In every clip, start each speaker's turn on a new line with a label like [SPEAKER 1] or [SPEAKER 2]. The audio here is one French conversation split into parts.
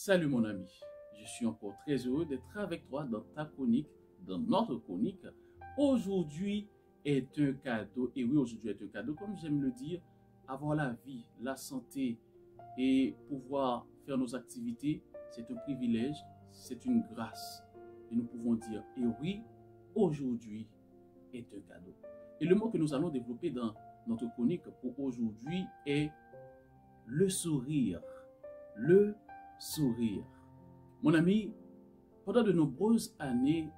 [SPEAKER 1] Salut mon ami, je suis encore très heureux d'être avec toi dans ta chronique, dans notre chronique. Aujourd'hui est un cadeau, et oui, aujourd'hui est un cadeau, comme j'aime le dire, avoir la vie, la santé et pouvoir faire nos activités, c'est un privilège, c'est une grâce. Et nous pouvons dire, et oui, aujourd'hui est un cadeau. Et le mot que nous allons développer dans notre chronique pour aujourd'hui est le sourire. Le sourire. Mon ami, pendant de nombreuses années,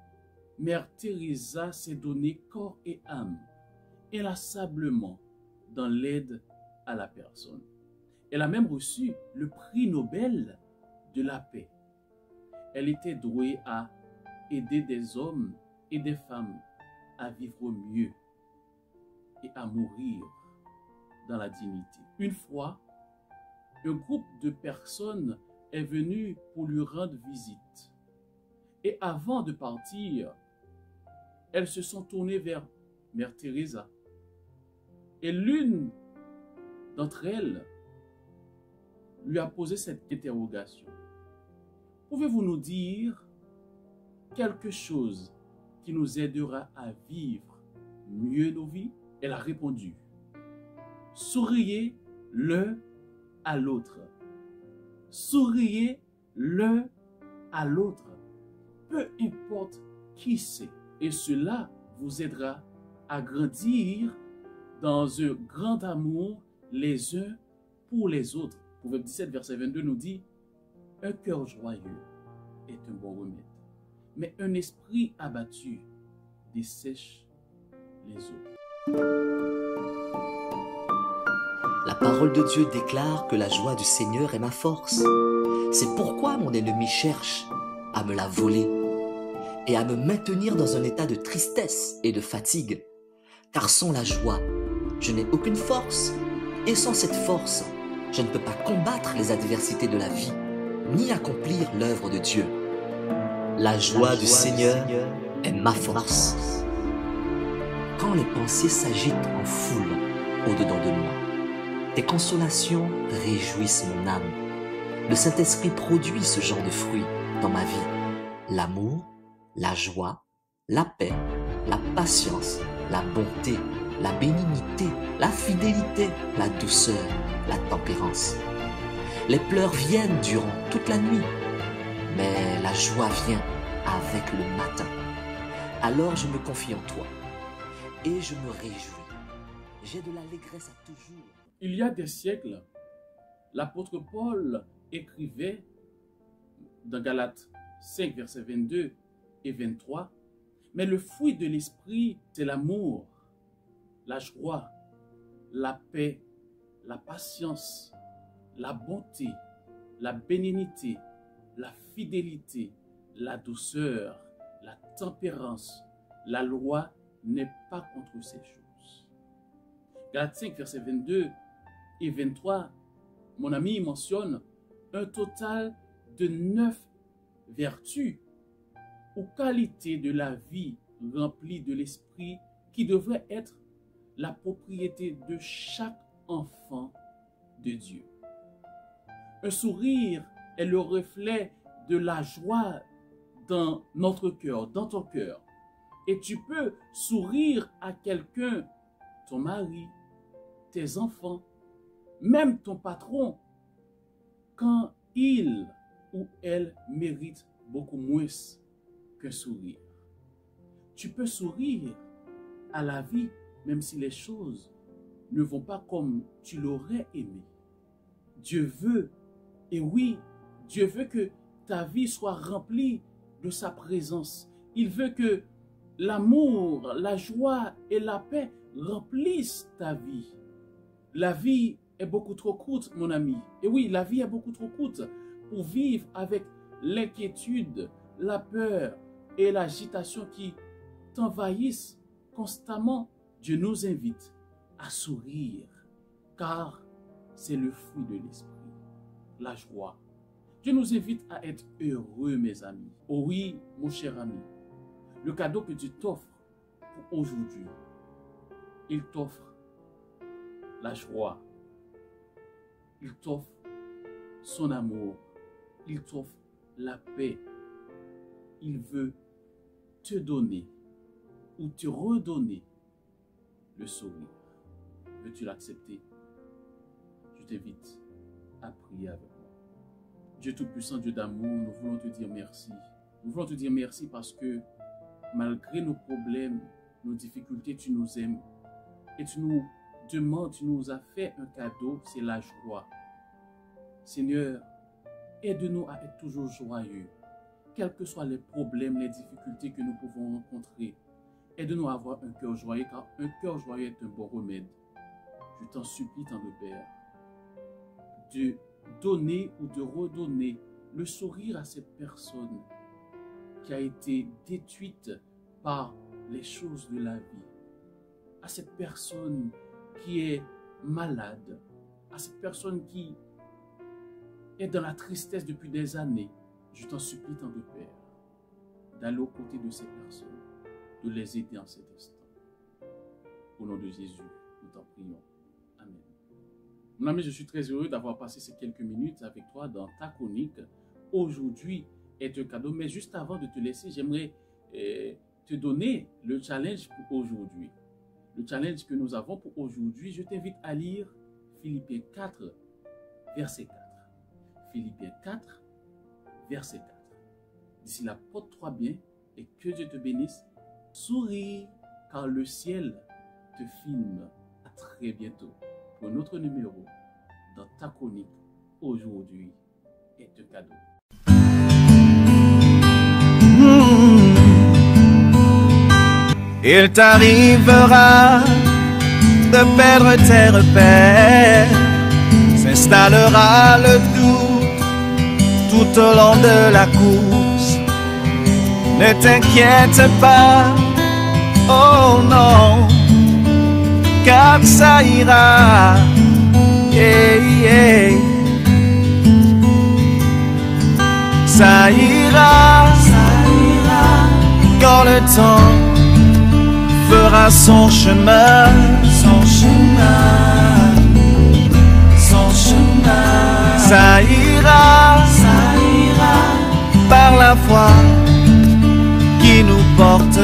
[SPEAKER 1] Mère Teresa s'est donnée corps et âme, inlassablement, dans l'aide à la personne. Elle a même reçu le prix Nobel de la paix. Elle était douée à aider des hommes et des femmes à vivre mieux et à mourir dans la dignité. Une fois, un groupe de personnes est venu pour lui rendre visite. Et avant de partir, elles se sont tournées vers Mère Teresa. Et l'une d'entre elles lui a posé cette interrogation. Pouvez-vous nous dire quelque chose qui nous aidera à vivre mieux nos vies? Elle a répondu, souriez l'un à l'autre. Souriez l'un à l'autre, peu importe qui c'est. Et cela vous aidera à grandir dans un grand amour les uns pour les autres. Proverbe 17, verset 22 nous dit, un cœur joyeux est un bon remède, mais un esprit abattu dessèche les eaux.
[SPEAKER 2] La parole de Dieu déclare que la joie du Seigneur est ma force. C'est pourquoi mon ennemi cherche à me la voler et à me maintenir dans un état de tristesse et de fatigue. Car sans la joie, je n'ai aucune force. Et sans cette force, je ne peux pas combattre les adversités de la vie, ni accomplir l'œuvre de Dieu. La joie du Seigneur est ma force. Quand les pensées s'agitent en foule au-dedans de moi, tes consolations réjouissent mon âme. Le Saint-Esprit produit ce genre de fruits dans ma vie. L'amour, la joie, la paix, la patience, la bonté, la bénignité, la fidélité, la douceur, la tempérance. Les pleurs viennent durant toute la nuit, mais la joie vient avec le matin. Alors je me confie en toi et je me réjouis. J'ai de l'allégresse à toujours.
[SPEAKER 1] Il y a des siècles, l'apôtre Paul écrivait dans Galates 5, versets 22 et 23, mais le fruit de l'esprit, c'est l'amour, la joie, la paix, la patience, la bonté, la bénignité, la fidélité, la douceur, la tempérance. La loi n'est pas contre ces choses. Galates 5, versets 22 et 23, mon ami mentionne un total de 9 vertus ou qualités de la vie remplie de l'esprit qui devraient être la propriété de chaque enfant de Dieu. Un sourire est le reflet de la joie dans notre cœur, dans ton cœur. Et tu peux sourire à quelqu'un, ton mari, tes enfants, même ton patron, quand il ou elle mérite beaucoup moins qu'un sourire. Tu peux sourire à la vie, même si les choses ne vont pas comme tu l'aurais aimé. Dieu veut, et oui, Dieu veut que ta vie soit remplie de sa présence. Il veut que l'amour, la joie et la paix remplissent ta vie. La vie est beaucoup trop courte, mon ami. Et oui, la vie est beaucoup trop courte pour vivre avec l'inquiétude, la peur et l'agitation qui t'envahissent constamment. Dieu nous invite à sourire, car c'est le fruit de l'esprit, la joie. Dieu nous invite à être heureux, mes amis. Oh oui, mon cher ami, le cadeau que Dieu t'offre pour aujourd'hui, il t'offre la joie. Il t'offre son amour, Il t'offre la paix. Il veut te donner ou te redonner le sourire. Veux-tu l'accepter? Je t'invite à prier avec moi. Dieu Tout-Puissant, Dieu d'amour, nous voulons te dire merci. Nous voulons te dire merci parce que malgré nos problèmes, nos difficultés, tu nous aimes. Et tu nous demandes, tu nous as fait un cadeau, c'est la joie. Seigneur, aide-nous à être toujours joyeux, quels que soient les problèmes, les difficultés que nous pouvons rencontrer. Aide-nous à avoir un cœur joyeux, car un cœur joyeux est un bon remède. Je t'en supplie, tendre Père, de donner ou de redonner le sourire à cette personne qui a été détruite par les choses de la vie, à cette personne qui est malade, à cette personne qui est dans la tristesse depuis des années. Je t'en supplie, tendre Père, d'aller aux côtés de ces personnes, de les aider en cet instant. Au nom de Jésus, nous t'en prions. Amen. Mon ami, je suis très heureux d'avoir passé ces quelques minutes avec toi dans ta chronique. Aujourd'hui est un cadeau, mais juste avant de te laisser, j'aimerais te donner le challenge pour aujourd'hui. Le challenge que nous avons pour aujourd'hui, je t'invite à lire Philippiens 4, verset 4. Philippiens 4, verset 4. D'ici là, porte-toi bien et que Dieu te bénisse. Souris, car le ciel te filme. À très bientôt pour un autre numéro dans ta chronique. Aujourd'hui est un cadeau.
[SPEAKER 3] Il t'arrivera de perdre tes repères, s'installera le doute tout au long de la course. Ne t'inquiète pas, oh non, car ça ira, yeah, yeah. Ça ira, quand le temps fera son chemin, son chemin, son chemin. Ça ira, par la foi qui nous porte